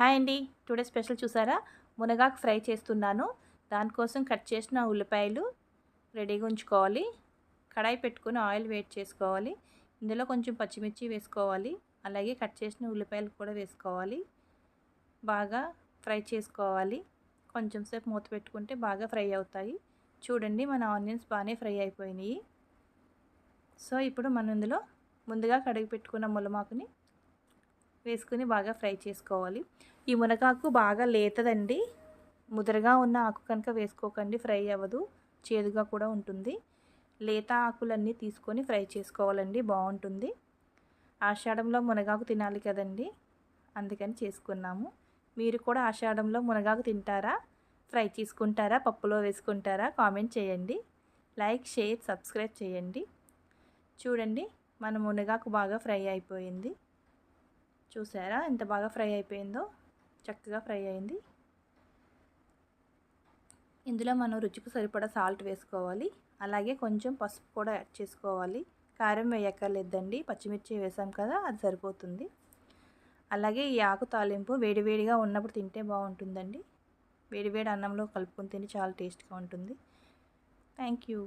Hi అండి. Today special చూసారా? మునగాకు ఫ్రై చేస్తున్నాను. దానికోసం కట్ చేసిన ఉల్లిపాయలు రెడీగా ఉంచుకోవాలి. కడాయి పెట్టుకొని ఆయిల్ వేడి చేసుకోవాలి. ఇందులో కొంచెం పచ్చిమిర్చి వేసుకోవాలి. అలాగే కట్ చేసిన ఉల్లిపాయలు కూడా వేసుకోవాలి. బాగా ఫ్రై చేసుకోవాలి. కొంచెం సేపు మూత పెట్టుకుంటే బాగా ఫ్రై అవుతాయి. చూడండి, మన ఆనియన్స్ బాగానే ఫ్రై అయిపోయినాయి. సో ఇప్పుడు మనం ఇందులో ముందుగా కడిగి పెట్టుకున్న ములమాకుని వేసుకుని బాగా ఫ్రై చేసుకోవాలి. ఈ మునగాకు బాగా లేతదండి. ముదరగా ఉన్న ఆకు కనుక వేసుకోకండి, ఫ్రై అవ్వదు, చేదుగా కూడా ఉంటుంది. లేత ఆకులన్నీ తీసుకొని ఫ్రై చేసుకోవాలండి, బాగుంటుంది. ఆషాఢంలో మునగాకు తినాలి కదండి, అందుకని చేసుకున్నాము. మీరు కూడా ఆషాఢంలో మునగాకు తింటారా? ఫ్రై చేసుకుంటారా? పప్పులో వేసుకుంటారా? కామెంట్ చేయండి. లైక్, షేర్, సబ్స్క్రైబ్ చేయండి. చూడండి, మన మునగాకు బాగా ఫ్రై అయిపోయింది. చూసారా ఎంత బాగా ఫ్రై అయిపోయిందో? చక్కగా ఫ్రై అయింది. ఇందులో మనం రుచికి సరిపడా సాల్ట్ వేసుకోవాలి. అలాగే కొంచెం పసుపు కూడా యాడ్ చేసుకోవాలి. కారం వేయక్కర్లేదండి, పచ్చిమిర్చి వేసాం కదా, అది సరిపోతుంది. అలాగే ఈ ఆకు తాలింపు వేడివేడిగా ఉన్నప్పుడు తింటే బాగుంటుందండి. వేడివేడి అన్నంలో కలుపుకొని తిని చాలా టేస్ట్గా ఉంటుంది. Thank you.